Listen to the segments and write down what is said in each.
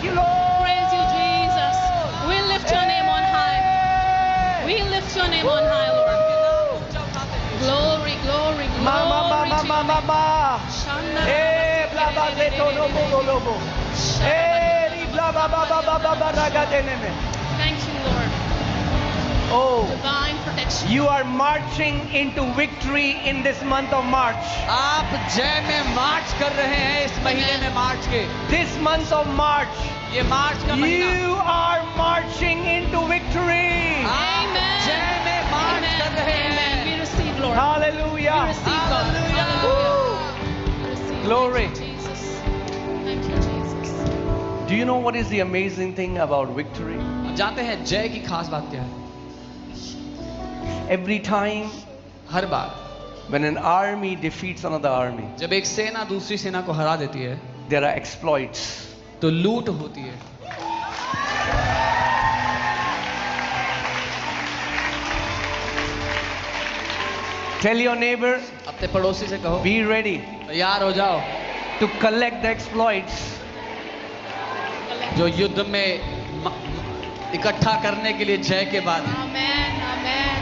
Thank you, Lord. Praise you, Jesus. We lift your name on high. We lift your name on high, Lord. Glory, glory, Mama, glory mama, to your mama, name. mama. Shanda Bla bla zeto lobo lobo. Bla bla bla bla bla bla ragadeneme. Thank you, Lord. Oh, Divine protection. you are marching into victory in this month of March. आप जय में मार्च कर रहे हैं इस महीने में मार्च के This month of March, ये मार्च का महीना you are marching into victory. आप जय में मार्च कर रहे Amen. We हैं receive, Lord. We Hallelujah. receive, God. Hallelujah. Hallelujah. We receive. Glory. Thank you, Jesus. Thank you, Jesus. Do you know what is the amazing thing about victory? आप जानते हैं जय की खास बात क्या है Every time her bar when an army defeats another army, जब एक सेना दूसरी सेना को हरा देती है there are exploits. तो लूट होती है Tell your neighbor, अपने पड़ोसी से कहो be ready तैयार हो जाओ to collect the exploits. जो युद्ध में इकट्ठा करने के लिए जय के बाद Amen. Amen.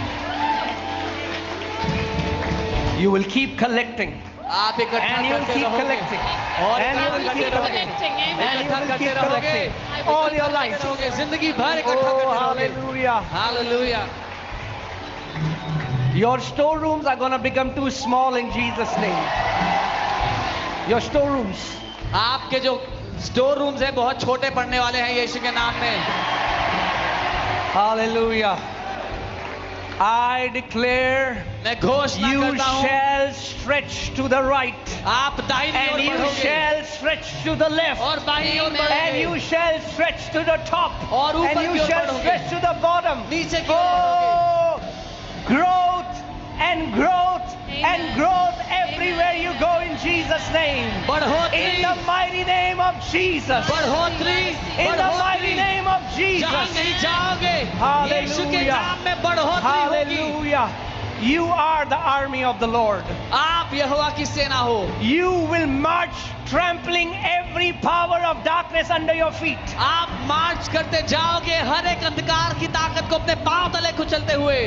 You will keep collecting. आप इकट्ठा And you will करते keep रहोगे collecting. और And you इकट्ठा will करते keep रहोगे collecting. Amen. And you इकट्ठा will करते keep रहोगे collecting all your इकट्ठा life. करते रहोगे जिंदगी भर इकट्ठा Oh, करते रहोगे hallelujah. Hallelujah Your storerooms are going to become too small in Jesus' name. Your storerooms. आपके जो स्टोर रूम्स है बहुत छोटे पड़ने वाले हैं यीशु के नाम में Hallelujah. I declare मैं घोषणा you करता हूँ shall stretch to the right. आप दाहिनी And ओर you बढ़ोगे shall stretch to the left. और बाईं ओर Amen. And बढ़ोगे you shall stretch to the top. और ऊपर And की you ओर shall बढ़ोगे stretch to the bottom. नीचे की ओर बढ़ोगे Oh, growth and growth and Amen. growth everywhere you go in Jesus' name. बढ़ोतरी In the mighty name of Jesus. बढ़ोतरी In the mighty name of जहाँ Jesus. नहीं जाओगे Hallelujah. यीशु के नाम में बढ़ोतरी होगी Hallelujah. You are the army of the Lord. आप यहोवा की सेना हो You will march trampling every power of darkness under your feet. आप मार्च करते जाओगे हर एक अंधकार की ताकत को अपने पांव तले कुचलते हुए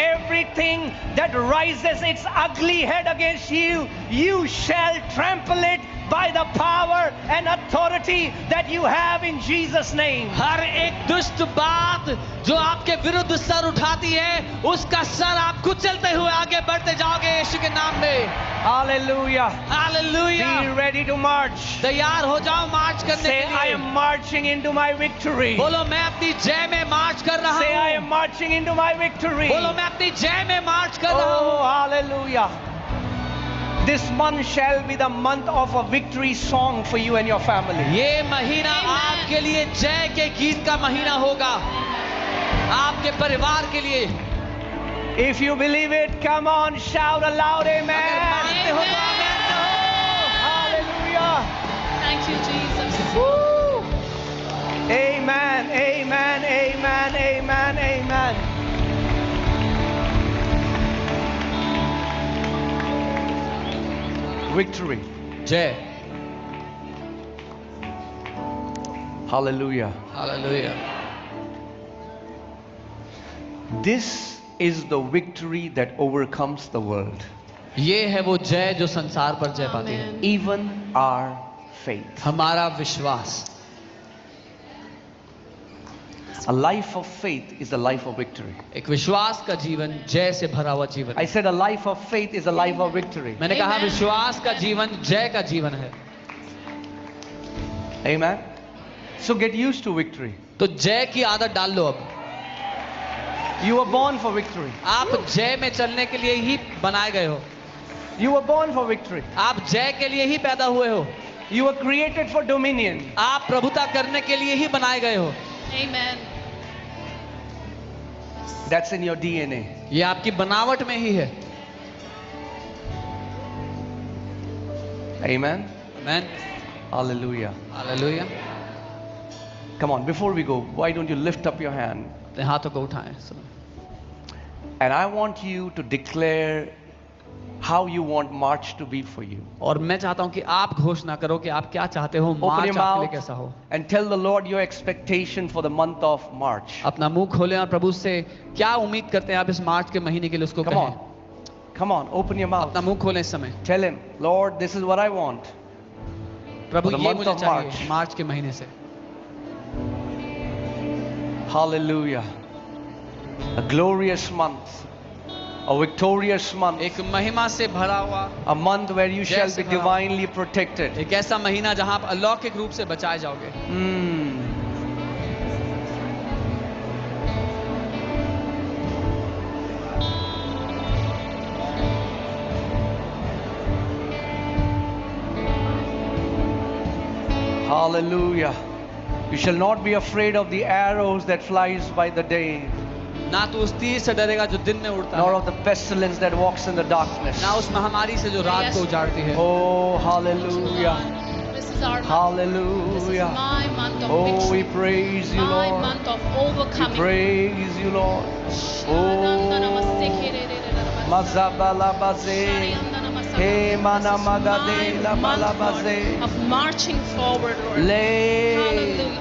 Everything that rises its ugly head against you, you shall trample it by the power and authority that you have in Jesus' name. हर एक दुष्ट बात जो आपके विरुद्ध सर उठाती है उसका सर आप कुचलते हुए आगे बढ़ते जाओगे यीशु के नाम में Hallelujah. Hallelujah Be ready to march. तैयार हो जाओ मार्च करने Say, के I लिए am marching into my victory. बोलो मैं अपनी जय में मार्च कर रहा Say, I am हूँ marching into my victory. बोलो मैं अपनी जय में मार्च कर रहा Oh, हूँ hallelujah. This month shall be the month of a victory song for you and your family. ये महीना आपके लिए जय के गीत का महीना होगा आपके परिवार के लिए If you believe it, come on, shout aloud, अगर amen. मानते हो तो आमीन कहो Hallelujah. Thank you, Jesus. Woo. Amen, amen, amen, amen, amen. Victory. जय Hallelujah. Hallelujah This is the victory that overcomes the world, ये है वो जय जो संसार पर जय पाती है Amen. even our faith. हमारा विश्वास A life of faith is a life of victory. एक विश्वास का जीवन जय से भरा हुआ जीवन I said a life of faith is a life of victory. मैंने कहा Amen. विश्वास का जीवन जय का जीवन है Amen. So get used to victory. तो जय की आदत डाल लो अब You were born for victory. आप जय में चलने के लिए ही बनाए गए हो You were born for victory. आप जय के लिए ही पैदा हुए हो You were created for dominion. आप प्रभुता करने के लिए ही बनाए गए हो Amen. That's in your DNA. ये आपकी बनावट में ही है Amen. Amen Hallelujah. Hallelujah Come on, before we go, why don't you lift up your hand? हाथों को उठाएं सुनो And I want you to declare how you want March to be for you. और मैं चाहता हूं कि आप घोषणा करो कि आप क्या चाहते हो, Open your मार्च आपके लिए mouth कैसा हो. and tell the Lord your expectation for the month of March. अपना मुंह खोलें और प्रभु से क्या उम्मीद करते हैं आप इस मार्च के महीने के लिए उसको Come कहें. on. Come on, open your mouth. अपना मुंह खोलें इस समय. Tell him, Lord, this is what I want. Prabhu For the ये month मुझे of चाहिए March. मार्च के महीने से. Hallelujah. A glorious month. A victorious month. एक महिमा से भरा हुआ, A month where you shall जैसे be भरा। divinely protected. एक ऐसा महीना जहां आप अलौकिक रूप से बचाए जाओगे. Hallelujah. You shall not be afraid of the arrows that flies by the day, ना तो उस तीर से डरेगा जो दिन में उड़ता nor है, of the pestilence that walks in the darkness. ना उस महामारी से जो रात को उजाड़ती है. Oh, hallelujah. This is our month. This is Hallelujah. my month of Oh, we victory. praise you, My Lord. month of We overcoming. praise you, Lord. Mazabalabaze. Hey, manamagade la balabaze. Of marching forward, Lord. Lay. Hallelujah.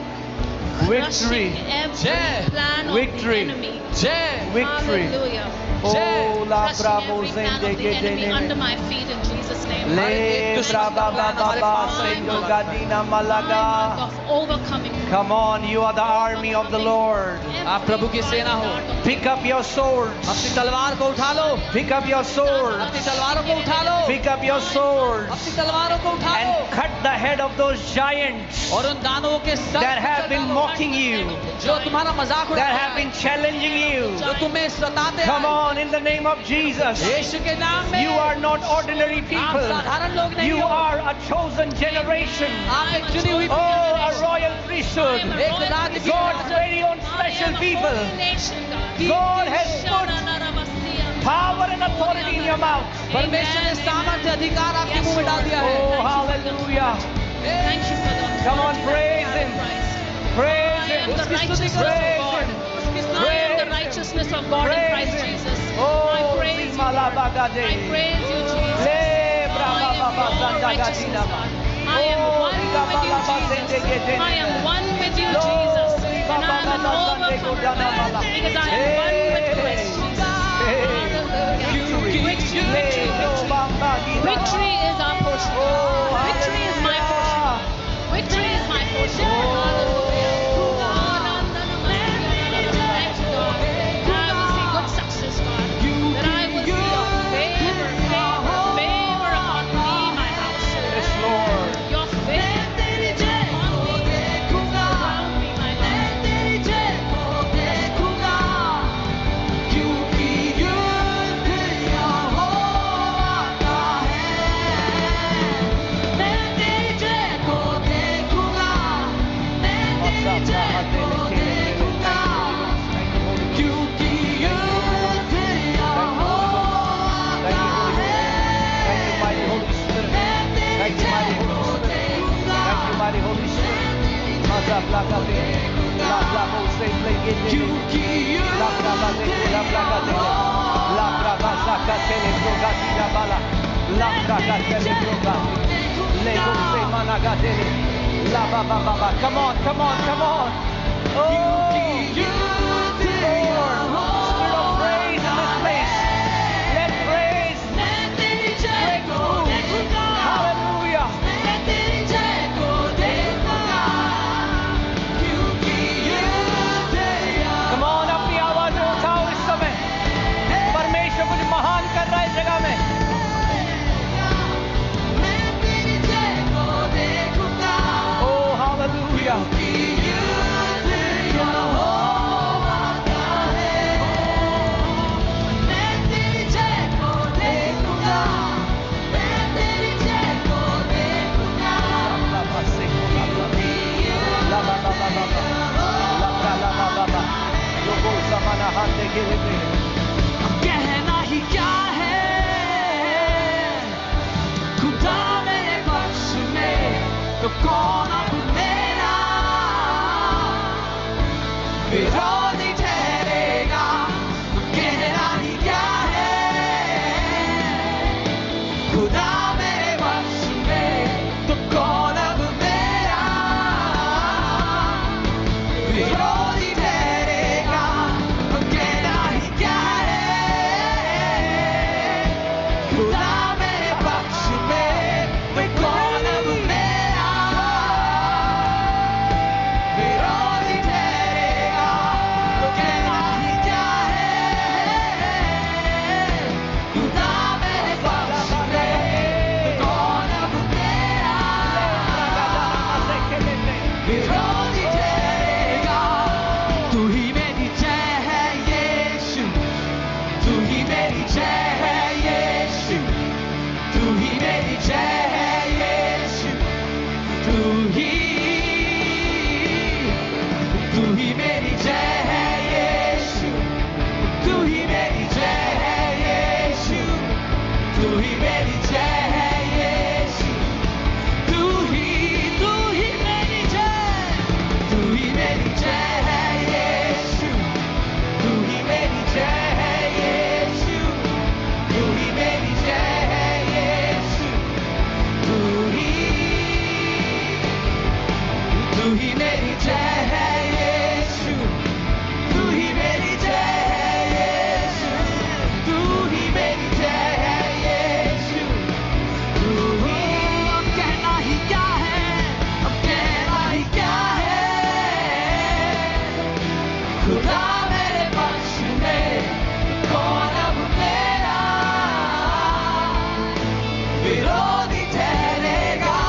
Victory. Crushing every Jai. plan of Victory. the enemy. जय. Victory. Hallelujah. Oh, la Crushing bravo every plan of the enemy zendege under dene. my feet in Jesus' name. Le braba baba sendo gadina My malaga. month of overcoming. Come on, you are the army of the Lord. आप प्रभु की सेना हो. Pick up your swords. अपनी तलवार को उठा लो. Pick up your swords. अपनी तलवारों को उठा लो. Pick up your swords अपनी तलवारों को उठा लो. and cut the head of those giants और उन दानवों के sir that have been mocking you, जो तुम्हारा मजाक उड़ा that have been challenging you. जो तुम्हें सताते Come हैं. on, in the name of Jesus. यीशु के नाम में You are not ordinary आप people. साधारण लोग नहीं You हो. are a chosen generation. आप एक चुनी हुई Oh, a royal priesthood. एक राज्य की God's very own special people. God has put power and authority in your mouth. परमेश्वर ने सामर्थ्य अधिकार आपके मुंह में डाल दिया है. Oh, hallelujah. Thank you for the Come on, praise Him. Praise I am Him. the righteousness of Praise God. Him. I am the righteousness of God in Praise Christ Him. Jesus. Oh, I praise you, Lord. Simalabagade. I praise you, Jesus. Le I am brababa your righteousness, zandagadina. God. I am Oh, one with you, Jesus. I am one with you, Jesus. And I am an overcomer because I am one with Christ Jesus. Hallelujah. Victory is our portion. Victory is my portion. Victory is my portion. Hallelujah. Thank you, God. That I will see good success, God. That I will see your favor upon me, my household. Yes, Lord. Your favor upon me, around me, my Lord. Come on, come on, come on. Oh, Lord, Spirit of praise in this place. Let praise break through. Hallelujah. Come on, अपनी आवाज उठाओ इस समय. परमेश्वर कुछ महान कर रहा है इस जगह में. Oh, hallelujah. कहना ही क्या है, खुदा मेरे पक्ष में तो कौन अब मेरा विरोधी ठहरेगा. कहना ही क्या है, विरोधी ठहरेगा, कहना ही क्या है। खुदा मेरे पक्ष में, मैं कौन अब मेरा। विरोधी ठहरेगा, कहना ही क्या है। खुदा मेरे पक्ष में, मैं कौन अब मेरा। विरोधी ठहरेगा, तू ही मेरी जय है यीशु, तू ही मेरी जय है यीशु, तू ही मेरी जय है यीशु, तू ही मेरी जय है यीशु, तू ही मेरी जय है यीशु, तू ही मेरी जय है यीशु, तू ही मेरी जय, तू ही मेरी जय है यीशु, तू ही मेरी जय है यीशु, तू ही मेरी जय है यीशु, तू ही मेरी जय है यीशु, तू ही मेरी जय है यीशु, तू ही मेरी जय है यीशु, तू ही। अब कहना ही क्या है, अब कहना ही क्या है। खुदा मेरे पक्ष में, कौन अब मेरा। विरोधी ठहरेगा,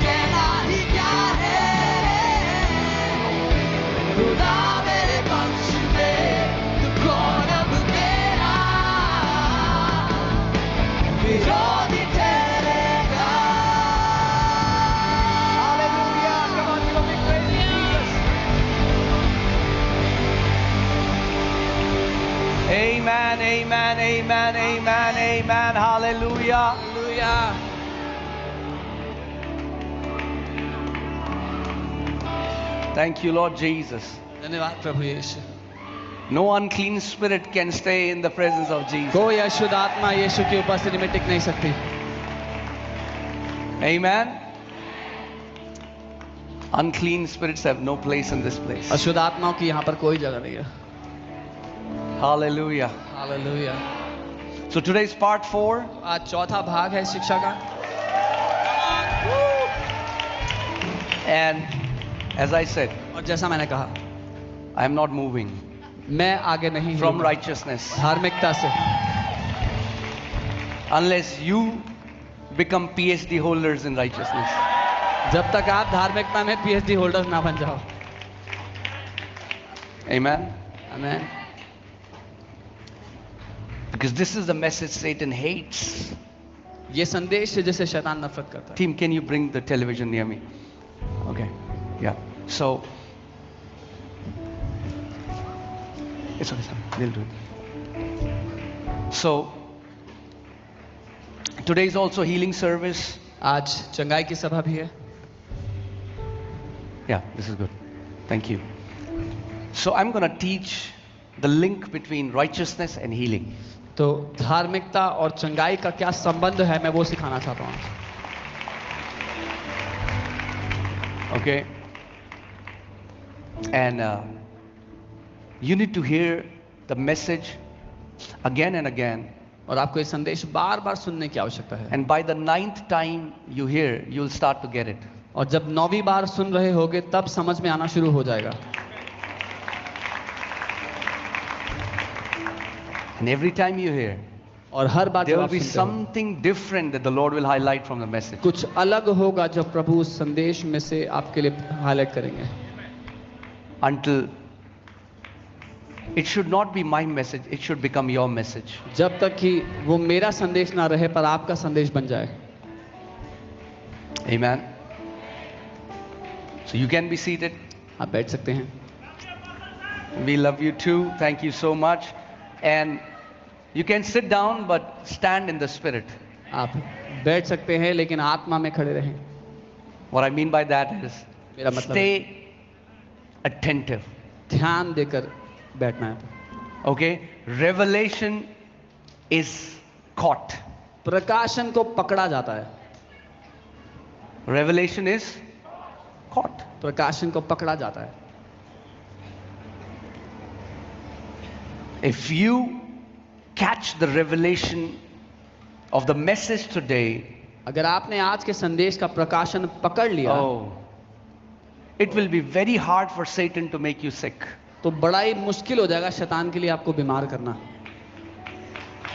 कहना ही क्या है। खुदा मेरे पक्ष में, कौन अब मेरा। विरोधी ठहरेगा। Hallelujah. Come on, give a big praise to Jesus. Amen, amen, amen, amen, amen. Hallelujah. Hallelujah. Thank you, Lord Jesus. धन्यवाद प्रभु यीशु। No unclean spirit can stay in the presence of Jesus. कोई अशुद्ध आत्मा यीशु की उपस्थिति में टिक नहीं सकती। Amen. Unclean spirits have no place in this place. अशुद्ध आत्माओं की यहाँ पर कोई जगह नहीं है। Hallelujah. Hallelujah. So today's part 4. आज चौथा भाग है शिक्षा का। And as I said, और जैसा मैंने कहा, I am not moving मैं आगे नहीं from हूँ righteousness धार्मिकता से, unless you become PhD holders in righteousness. जब तक आप धार्मिकता में PhD होल्डर ना बन जाओ। Amen. आमीन। Because this is the message Satan hates. ये संदेश है जिसे शैतान नफरत करता है। Team, can you bring the television near me? Okay. Yeah. So it's okay, son. They'll do it. So today is also healing service. आज चंगाई की सभा भी है। Yeah, this is good. Thank you. So I'm going to teach the link between righteousness and healing. तो धार्मिकता और चंगाई का क्या संबंध है, मैं वो सिखाना चाहता हूँ। Okay. And you need to hear the message again and again. और आपको ये संदेश बार बार सुनने की आवश्यकता है। And by the 9th time you hear, you'll start to get it. और जब 9वीं बार सुन रहे होगे तब समझ में आना शुरू हो जाएगा। And every time you hear, और हर बार there जब will आप be सुनते हो, something different that the Lord will highlight from the message. कुछ अलग होगा जो प्रभु उस संदेश में से आपके लिए हाईलाइट करेंगे। Until it should not be my message, it should become your message. जब तक कि वो मेरा संदेश ना रहे पर आपका संदेश बन जाए। Amen. So you can be seated. आप बैठ सकते हैं। We love you too. Thank you so much. And you can sit down but stand in the spirit. आप बैठ सकते हैं लेकिन आत्मा में खड़े रहें। What I mean by that is मेरा मतलब stay attentive. ध्यान देकर बैठना है। Okay? Revelation is caught. प्रकाशन को पकड़ा जाता है। Revelation is caught. प्रकाशन को पकड़ा जाता है। If you catch the revelation of the message today, अगर आपने आज के संदेश का प्रकाशन पकड़ लिया, oh, it will be very hard for Satan to make you sick. तो बड़ा ही मुश्किल हो जाएगा शैतान के लिए आपको बीमार करना।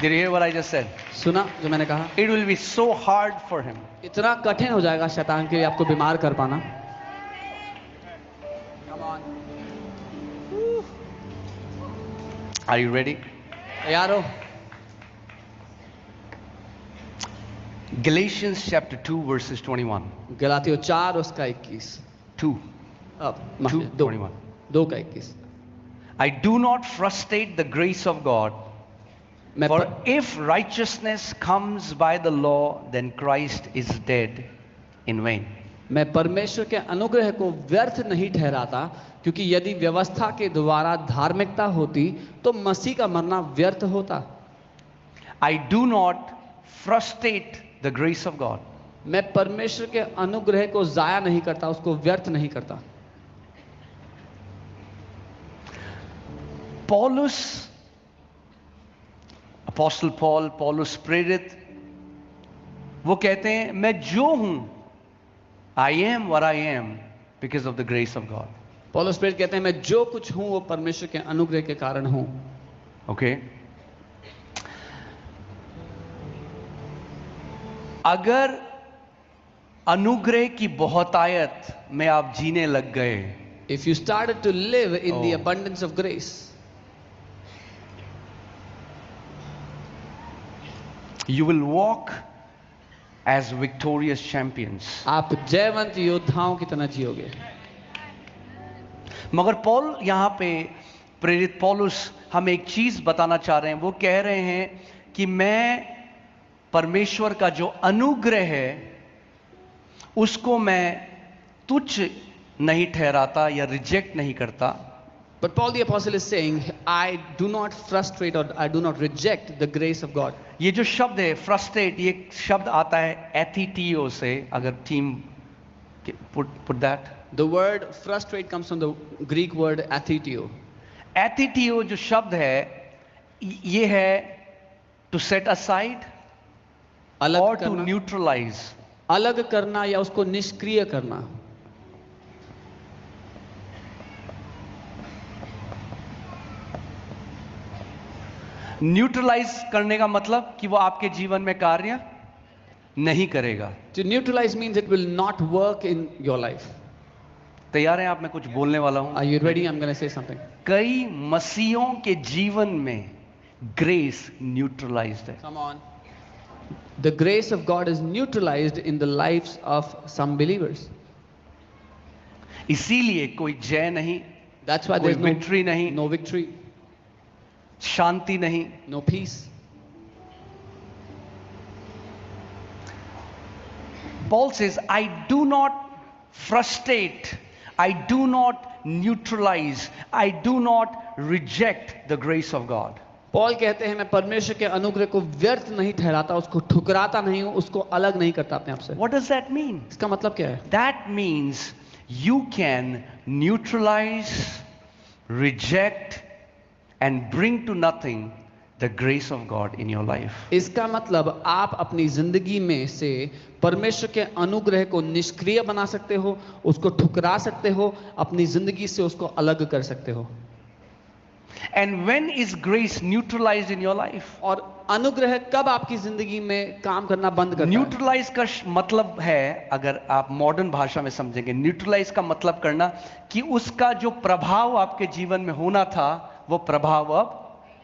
Did you hear what I just said? सुना जो मैंने कहा? It will be so hard for him. इतना कठिन हो जाएगा शैतान के लिए आपको बीमार कर पाना। Are you ready? तैयार हो? Galatians chapter 2 verses 21. गलातियों 4 उसका 21। 2. अब 2, 21. 2 का 21। I do not frustrate the grace of God, मैं for if righteousness comes by the law, then Christ is dead in vain. मैं परमेश्वर के अनुग्रह को व्यर्थ नहीं ठहराता, क्योंकि यदि व्यवस्था के द्वारा धार्मिकता होती तो मसीह का मरना व्यर्थ होता। I do not frustrate the grace of God. मैं परमेश्वर के अनुग्रह को जाया नहीं करता, उसको व्यर्थ नहीं करता। Paulus, Apostle Paul, Paulus प्रेरित, वो कहते हैं मैं जो हूं, I am what I am because of the grace of God. पौलुस प्रेरित कहते हैं मैं जो कुछ हूं वो परमेश्वर के अनुग्रह के कारण हूं। Okay? अगर अनुग्रह की बहुतायत में आप जीने लग गए, If you started to live in the Oh. abundance of grace, you will walk as victorious champions. आप जयवंत योद्धाओं की तरह जियोगे। मगर पौल यहां पे प्रेरित पौलुस हमें एक चीज बताना चाह रहे हैं। वो कह रहे हैं कि मैं परमेश्वर का जो अनुग्रह है उसको मैं तुच्छ नहीं ठहराता या रिजेक्ट नहीं करता। But Paul the apostle is saying, I do not frustrate or I do not reject the grace of God. ये जो शब्द है फ्रस्ट्रेट, ये शब्द आता है एथिटियो से। अगर team put that, The word frustrate comes from the Greek word athitio. एथिटियो जो शब्द है ये है टू सेट असाइड अलग और टू करना, न्यूट्रलाइज। अलग करना या उसको निष्क्रिय करना। न्यूट्रलाइज करने का मतलब कि वो आपके जीवन में कार्य नहीं करेगा। To neutralize means it will not work in your life. तैयार हैं आप? मैं कुछ बोलने वाला हूं। Are you ready? I'm going to say something. कई मसीहों के जीवन में ग्रेस न्यूट्रलाइज्ड है। Come on. The grace of God is neutralized in the lives of some believers. इसीलिए कोई जय नहीं, That's why कोई there's विक्ट्री नहीं, no victory, शांति नहीं। no peace. Paul says, I do not frustrate, I do not neutralize, I do not reject the grace of God. Paul कहते हैं मैं परमेश्वर के अनुग्रह को व्यर्थ नहीं ठहराता, उसको ठुकराता नहीं हूं, उसको अलग नहीं करता अपने आप से। What does that mean? इसका मतलब क्या है? That means you can neutralize, reject, and bring to nothing the grace of God in your life. इसका मतलब आप अपनी जिंदगी में से परमेश्वर के अनुग्रह को निष्क्रिय बना सकते हो, उसको ठुकरा सकते हो, अपनी जिंदगी से उसको अलग कर सकते हो। And when is grace neutralized in your life? और अनुग्रह कब आपकी जिंदगी में काम करना बंद करता है? न्यूट्रलाइज का मतलब है, अगर आप मॉडर्न भाषा में समझेंगे, न्यूट्रलाइज का मतलब करना कि उसका जो प्रभाव आपके जीवन में होना था वो प्रभाव अब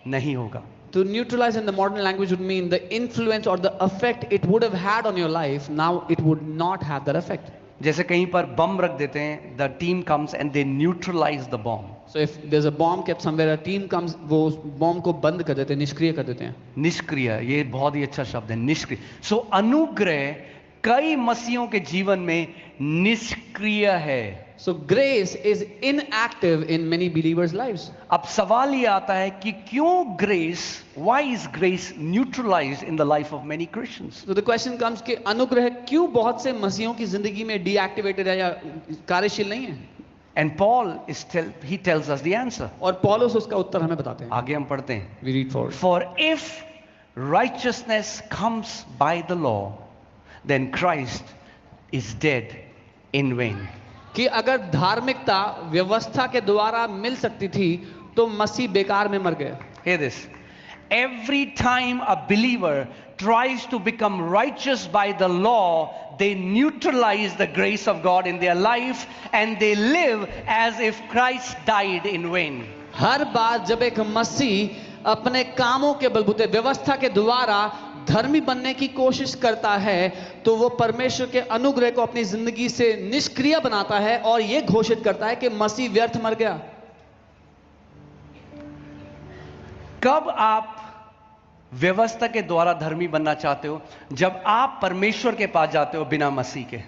नहीं होगा। To neutralize in the modern language would mean the influence or the effect it would have had on your life, now it would not have that effect. जैसे कहीं पर बम रख देते हैं, the team comes and they neutralize the bomb. So if there's a bomb kept somewhere, a team comes, वो उस bomb को बंद कर देते हैं, निष्क्रिय कर देते हैं। निष्क्रिय, ये बहुत ही अच्छा शब्द है, निष्क्रिय। सो अनुग्रह कई मसीहों के जीवन में निष्क्रिय है। So grace is inactive in many believers' lives. अब सवाल ये आता है कि क्यों grace, why is grace neutralized in the life of many Christians? So the question comes कि अनुग्रह क्यों बहुत से मसीहों की जिंदगी में डीएक्टिवेटेड है या कार्यशील नहीं है? And Paul he tells us the answer. और पौलुस उसका उत्तर हमें बताते हैं. आगे हम पढ़ते हैं. We read forward. For if righteousness comes by the law, then Christ is dead in vain. कि अगर धार्मिकता व्यवस्था के द्वारा मिल सकती थी तो मसीह बेकार में मर गया. Hear this. Every time a believer tries to become righteous by the law, they neutralize the grace of God in their life and they live as if Christ died in vain. हर बार जब एक मसीह अपने कामों के बलबूते व्यवस्था के द्वारा धर्मी बनने की कोशिश करता है तो वो परमेश्वर के अनुग्रह को अपनी जिंदगी से निष्क्रिय बनाता है और ये घोषित करता है कि मसीह व्यर्थ मर गया. कब आप व्यवस्था के द्वारा धर्मी बनना चाहते हो? जब आप परमेश्वर के पास जाते हो बिना मसीह के.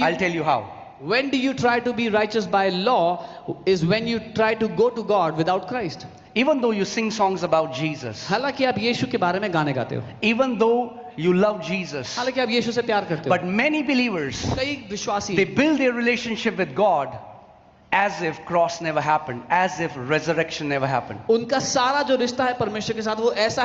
I'll tell you how. When do you try to be righteous by law is when you try to go to God without Christ. Even though you sing songs about Jesus, हालांकि आप यीशु के बारे में गाने गाते हो, even though you love Jesus, हालांकि आप यीशु से प्यार करते हो, but many believers, कई विश्वासी they build their relationship with God as if cross never happened, as if resurrection never happened. उनका सारा जो रिश्ता है परमेश्वर के साथ वो ऐसा